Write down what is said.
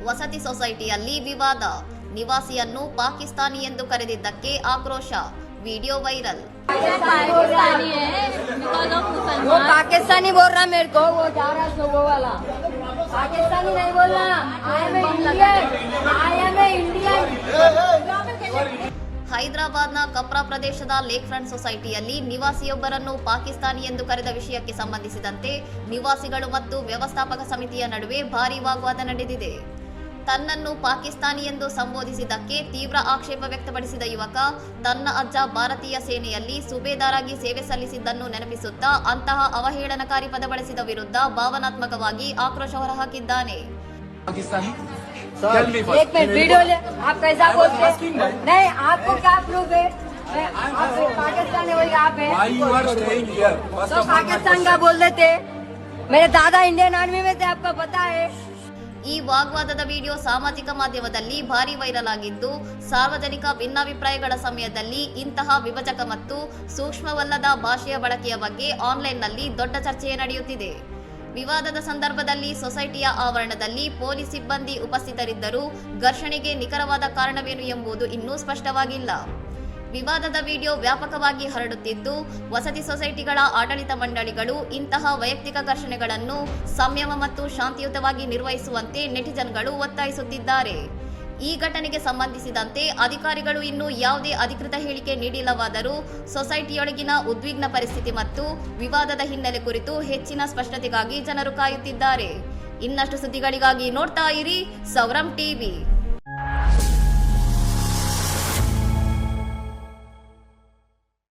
ವಸತಿ ಸೊಸೈಟಿಯಲ್ಲಿ ವಿವಾದ, ನಿವಾಸಿಯನ್ನು ಪಾಕಿಸ್ತಾನಿ ಎಂದು ಕರೆದಿದ್ದಕ್ಕೆ ಆಕ್ರೋಶ, ವಿಡಿಯೋ ವೈರಲ್. वो पाकिस्तानी बोल रहा मेरे को, वो जा रहा है वो वाला पाकिस्तानी नहीं बोल रहा, आई एम ए इंडियन. ಹೈದರಾಬಾದ್ನ ಕಪ್ರಾ ಪ್ರದೇಶದ ಲೇಕ್ ಫ್ರಂಟ್ ಸೊಸೈಟಿಯಲ್ಲಿ ನಿವಾಸಿಯೊಬ್ಬರನ್ನು ಪಾಕಿಸ್ತಾನಿ ಎಂದು ಕರೆದ ವಿಷಯಕ್ಕೆ ಸಂಬಂಧಿಸಿದಂತೆ ನಿವಾಸಿಗಳು ಮತ್ತು ವ್ಯವಸ್ಥಾಪಕ ಸಮಿತಿಯ ನಡುವೆ ಭಾರೀ ವಾಗ್ವಾದ ನಡೆದಿದೆ. ತನ್ನನ್ನು ಪಾಕಿಸ್ತಾನಿ ಎಂದು ಸಂಬೋಧಿಸಿದ್ದಕ್ಕೆ ತೀವ್ರ ಆಕ್ಷೇಪ ವ್ಯಕ್ತಪಡಿಸಿದ ಯುವಕ, ತನ್ನ ಅಜ್ಜ ಭಾರತೀಯ ಸೇನೆಯಲ್ಲಿ ಸುಬೇದಾರಾಗಿ ಸೇವೆ ಸಲ್ಲಿಸಿದ್ದನ್ನು ನೆನಪಿಸುತ್ತಾ ಅಂತಹ ಅವಹೇಳನಕಾರಿ ಪದ ಬಳಸಿದ ವಿರುದ್ಧ ಭಾವನಾತ್ಮಕವಾಗಿ ಆಕ್ರೋಶ ಹೊರಹಾಕಿದ್ದಾನೆ. एक मिनट वीडियो ले, आप कैसा बोलते हैं? नहीं, आपको क्या प्रूफ है? आप पाकिस्तान है, वही आप है तो पाकिस्तान का बोल देते. मेरे दादा इंडियन आर्मी में थे, आपको पता है. ಈ ವಾಗ್ವಾದದ ವಿಡಿಯೋ ಸಾಮಾಜಿಕ ಮಾಧ್ಯಮದಲ್ಲಿ ಭಾರಿ ವೈರಲ್ ಆಗಿದ್ದು, ಸಾರ್ವಜನಿಕ ಭಿನ್ನಾಭಿಪ್ರಾಯಗಳ ಸಮಯದಲ್ಲಿ ಇಂತಹ ವಿಭಜಕ ಮತ್ತು ಸೂಕ್ಷ್ಮವಲ್ಲದ ಭಾಷೆಯ ಬಳಕೆಯ ಬಗ್ಗೆ ಆನ್ಲೈನ್ನಲ್ಲಿ ದೊಡ್ಡ ಚರ್ಚೆ ನಡೆಯುತ್ತಿದೆ. ವಿವಾದದ ಸಂದರ್ಭದಲ್ಲಿ ಸೊಸೈಟಿಯ ಆವರಣದಲ್ಲಿ ಪೊಲೀಸ್ ಸಿಬ್ಬಂದಿ ಉಪಸ್ಥಿತರಿದ್ದರೂ ಘರ್ಷಣೆಗೆ ನಿಖರವಾದ ಕಾರಣವೇನು ಎಂಬುದು ಇನ್ನೂ ಸ್ಪಷ್ಟವಾಗಿಲ್ಲ. ವಿವಾದದ ವಿಡಿಯೋ ವ್ಯಾಪಕವಾಗಿ ಹರಡುತ್ತಿದ್ದು, ವಸತಿ ಸೊಸೈಟಿಗಳ ಆಡಳಿತ ಮಂಡಳಿಗಳು ಇಂತಹ ವೈಯಕ್ತಿಕ ಘರ್ಷಣೆಗಳನ್ನು ಸಂಯಮ ಮತ್ತು ಶಾಂತಿಯುತವಾಗಿ ನಿರ್ವಹಿಸುವಂತೆ ನೆಟಿಜನ್ಗಳು ಒತ್ತಾಯಿಸುತ್ತಿದ್ದಾರೆ. ಈ ಘಟನೆಗೆ ಸಂಬಂಧಿಸಿದಂತೆ ಅಧಿಕಾರಿಗಳು ಇನ್ನೂ ಯಾವುದೇ ಅಧಿಕೃತ ಹೇಳಿಕೆ ನೀಡಿಲ್ಲವಾದರೂ ಸೊಸೈಟಿಯೊಳಗಿನ ಉದ್ವಿಗ್ನ ಪರಿಸ್ಥಿತಿ ಮತ್ತು ವಿವಾದದ ಹಿನ್ನೆಲೆ ಕುರಿತು ಹೆಚ್ಚಿನ ಸ್ಪಷ್ಟತೆಗಾಗಿ ಜನರು ಕಾಯುತ್ತಿದ್ದಾರೆ. ಇನ್ನಷ್ಟು ಸುದ್ದಿಗಳಿಗಾಗಿ ನೋಡ್ತಾ ಇರಿ ಸೌರಂ ಟಿವಿ.